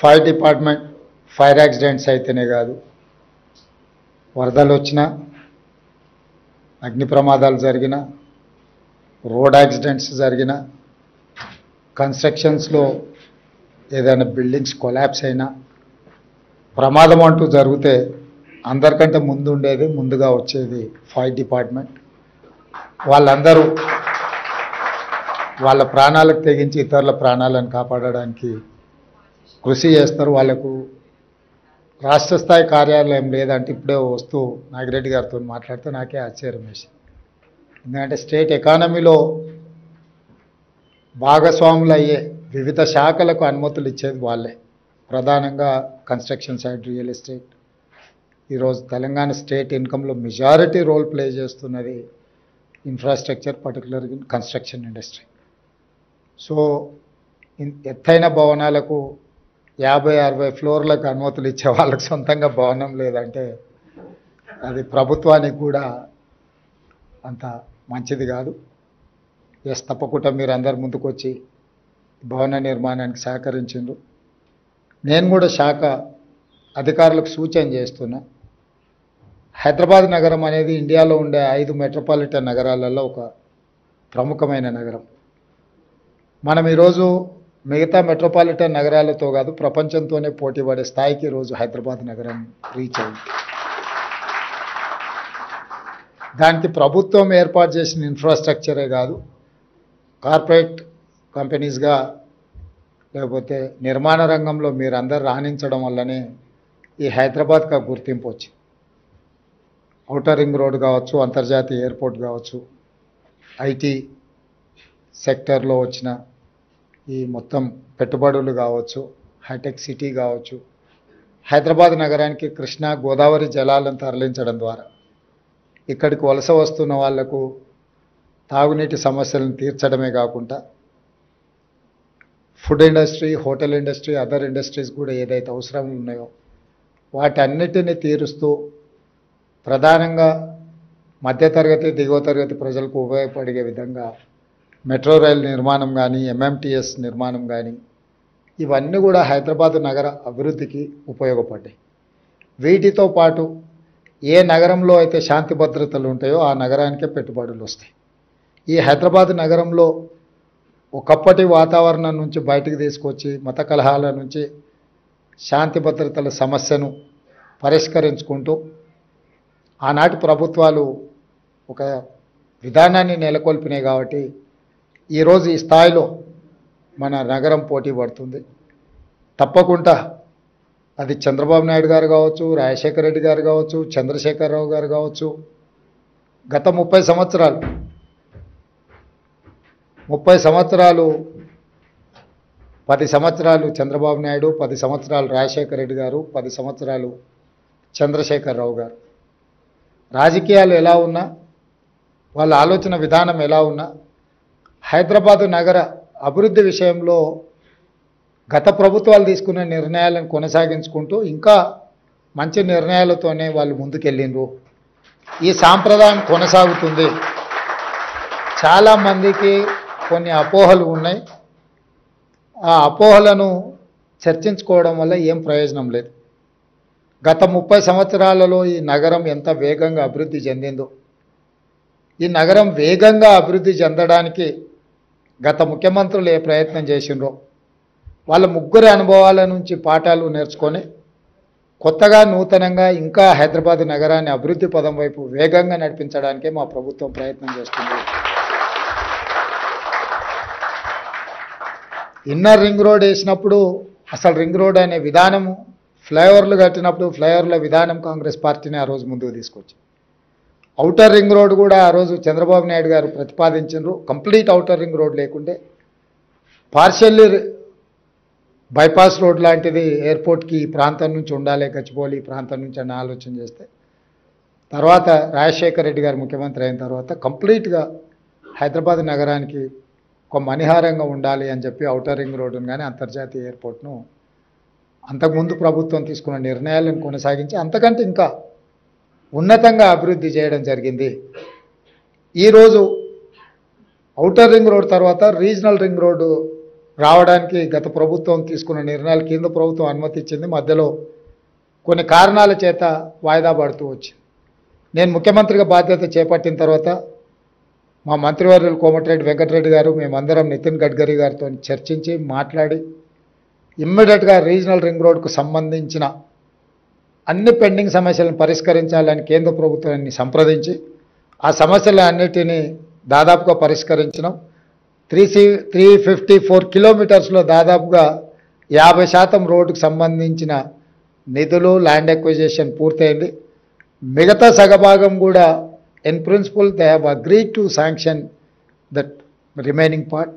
Fire department fire accidents అయితేనే కాదు, వరదలు వచ్చినా, అగ్ని ప్రమాదాలు జరిగినా, రోడ్ యాక్సిడెంట్స్ జరిగినా, కన్స్ట్రక్షన్స్లో ఏదైనా బిల్డింగ్స్ కొలాప్స్ అయినా, ప్రమాదం అంటూ జరిగితే అందరికంటే ముందుగా వచ్చేది ఫైర్ డిపార్ట్మెంట్. వాళ్ళందరూ వాళ్ళ ప్రాణాలకు తెగించి ఇతరుల ప్రాణాలను కాపాడడానికి కృషి చేస్తారు. వాళ్ళకు రాష్ట్ర స్థాయి కార్యాలయం లేదంటే ఇప్పుడే వస్తూ నాగిరెడ్డి గారితో మాట్లాడితే నాకే ఆశ్చర్యం వేసింది. ఎందుకంటే స్టేట్ ఎకానమీలో భాగస్వాములు అయ్యే వివిధ శాఖలకు అనుమతులు ఇచ్చేది వాళ్ళే, ప్రధానంగా కన్స్ట్రక్షన్ సైడ్, రియల్ ఎస్టేట్. ఈరోజు తెలంగాణ స్టేట్ ఇన్కంలో మెజారిటీ రోల్ ప్లే చేస్తున్నది ఇన్ఫ్రాస్ట్రక్చర్, పర్టికులర్గా కన్స్ట్రక్షన్ ఇండస్ట్రీ. సో ఎత్తైన భవనాలకు 50-60 ఫ్లోర్లకు అనుమతులు ఇచ్చే వాళ్ళకి సొంతంగా భవనం లేదంటే అది ప్రభుత్వానికి కూడా అంత మంచిది కాదు. ఎస్, తప్పకుండా మీరు అందరు ముందుకొచ్చి భవన నిర్మాణానికి సహకరించిండ్రు. నేను కూడా శాఖ అధికారులకు సూచన చేస్తున్నా. హైదరాబాద్ నగరం అనేది ఇండియాలో ఉండే 5 మెట్రోపాలిటన్ నగరాలలో ఒక ప్రముఖమైన నగరం. మనం ఈరోజు మిగతా మెట్రోపాలిటన్ నగరాలతో కాదు, ప్రపంచంతోనే పోటీ పడే స్థాయికి ఈరోజు హైదరాబాద్ నగరం రీచ్ అయింది. దానికి ప్రభుత్వం ఏర్పాటు చేసిన ఇన్ఫ్రాస్ట్రక్చరే కాదు, కార్పొరేట్ కంపెనీస్గా లేకపోతే నిర్మాణ రంగంలో మీరందరూ రాణించడం వల్లనే ఈ హైదరాబాద్కి గుర్తింపు వచ్చింది. ఔటర్ రింగ్ రోడ్ కావచ్చు, అంతర్జాతీయ ఎయిర్పోర్ట్ కావచ్చు, ఐటీ సెక్టర్లో వచ్చిన ఈ మొత్తం పెట్టుబడులు కావచ్చు, హైటెక్ సిటీ కావచ్చు, హైదరాబాద్ నగరానికి కృష్ణా గోదావరి జలాలను తరలించడం ద్వారా ఇక్కడికి వలస వస్తున్న వాళ్లకు తాగునీటి సమస్యలను తీర్చడమే కాకుండా food industry, hotel industry, other industries కూడా ఏదైతే అవసరాలు ఉన్నాయో వాటన్నిటిని తీరుస్తూ ప్రధానంగా మధ్యతరగతి, దిగువ తరగతి ప్రజలకు ఉపయోగపడే విధంగా మెట్రో రైల్ నిర్మాణం కానీ, ఎంఎంటీఎస్ నిర్మాణం కానీ, ఇవన్నీ కూడా హైదరాబాద్ నగర అభివృద్ధికి ఉపయోగపడ్డాయి. వీటితో పాటు ఏ నగరంలో అయితే శాంతి భద్రతలు ఉంటాయో ఆ నగరానికే పెట్టుబడులు వస్తాయి. ఈ హైదరాబాద్ నగరంలో ఒకప్పటి వాతావరణం నుంచి బయటికి తీసుకొచ్చి మత కలహాల నుంచి శాంతి భద్రతల సమస్యను పరిష్కరించుకుంటూ ఆనాటి ప్రభుత్వాలు ఒక విధానాన్ని నెలకొల్పినాయి. కాబట్టి ఈరోజు ఈ స్థాయిలో మన నగరం పోటీ పడుతుంది. తప్పకుండా అది చంద్రబాబు నాయుడు గారు కావచ్చు, రాజశేఖర రెడ్డి గారు కావచ్చు, చంద్రశేఖరరావు గారు కావచ్చు, గత 30 సంవత్సరాలు 10 సంవత్సరాలు చంద్రబాబు నాయుడు, 10 సంవత్సరాలు రాజశేఖర రెడ్డి గారు, 10 సంవత్సరాలు చంద్రశేఖరరావు గారు. రాజకీయాలు ఎలా ఉన్నా, వాళ్ళ ఆలోచన విధానం ఎలా ఉన్నా, హైదరాబాదు నగర అభివృద్ధి విషయంలో గత ప్రభుత్వాలు తీసుకున్న నిర్ణయాలను కొనసాగించుకుంటూ ఇంకా మంచి నిర్ణయాలతోనే వాళ్ళు ముందుకెళ్ళిండ్రు. ఈ సాంప్రదాయం కొనసాగుతుంది. చాలామందికి కొన్ని అపోహలు ఉన్నాయి. ఆ అపోహలను చర్చించుకోవడం వల్ల ఏం ప్రయోజనం లేదు. గత 30 సంవత్సరాలలో ఈ నగరం ఎంత వేగంగా అభివృద్ధి చెందిందో, ఈ నగరం వేగంగా అభివృద్ధి చెందడానికి గత ముఖ్యమంత్రులు ఏ ప్రయత్నం చేసిండ్రో వాళ్ళ ముగ్గురి అనుభవాల నుంచి పాఠాలు నేర్చుకొని కొత్తగా నూతనంగా ఇంకా హైదరాబాద్ నగరాన్ని అభివృద్ధి పదం వైపు వేగంగా నడిపించడానికే మా ప్రభుత్వం ప్రయత్నం చేస్తుంది. ఇన్నర్ రింగ్ రోడ్ వేసినప్పుడు అసలు రింగ్ రోడ్ అనే విధానము, ఫ్లైఓవర్లు కట్టినప్పుడు ఫ్లైఓవర్ల విధానం కాంగ్రెస్ పార్టీని ఆ రోజు ముందుకు తీసుకొచ్చింది. ఔటర్ రింగ్ రోడ్ కూడా ఆ రోజు చంద్రబాబు నాయుడు గారు ప్రతిపాదించారు. కంప్లీట్ ఔటర్ రింగ్ రోడ్ లేకుంటే పార్షియల్లీ బైపాస్ రోడ్ లాంటిది ఎయిర్పోర్ట్కి ఈ ప్రాంతం నుంచి ఉండాలి, గచ్చిబౌలి ఈ ప్రాంతం నుంచి అని ఆలోచన చేస్తే తర్వాత రాజశేఖర రెడ్డి గారు ముఖ్యమంత్రి అయిన తర్వాత కంప్లీట్గా హైదరాబాద్ నగరానికి ఒక మణిహారంగా ఉండాలి అని చెప్పి ఔటర్ రింగ్ రోడ్డును కానీ అంతర్జాతీయ ఎయిర్పోర్ట్ను అంతకుముందు ప్రభుత్వం తీసుకున్న నిర్ణయాలను కొనసాగించి అంతకంటే ఇంకా ఉన్నతంగా అభివృద్ధి చేయడం జరిగింది. ఈరోజు ఔటర్ రింగ్ రోడ్ తర్వాత రీజనల్ రింగ్ రోడ్డు రావడానికి గత ప్రభుత్వం తీసుకున్న నిర్ణయాలు కేంద్ర ప్రభుత్వం అనుమతి ఇచ్చింది. మధ్యలో కొన్ని కారణాల చేత వాయిదా పడుతూ వచ్చింది. నేను ముఖ్యమంత్రిగా బాధ్యత చేపట్టిన తర్వాత మా మంత్రివర్యులు కోమటిరెడ్డి వెంకటరెడ్డి గారు మేమందరం నితిన్ గడ్కరీ గారితో చర్చించి మాట్లాడి ఇమ్మీడియట్గా రీజనల్ రింగ్ రోడ్కు సంబంధించిన అన్ని పెండింగ్ సమస్యలను పరిష్కరించాలని కేంద్ర ప్రభుత్వాన్ని సంప్రదించి ఆ సమస్యలన్నిటినీ దాదాపుగా పరిష్కరించినాం. 354 కిలోమీటర్స్లో దాదాపుగా 50% రోడ్డుకు సంబంధించిన నిధులు ల్యాండ్ ఎక్విజిషన్ పూర్తయింది. మిగతా సగభాగం కూడా in principle they have agreed to sanction that remaining part.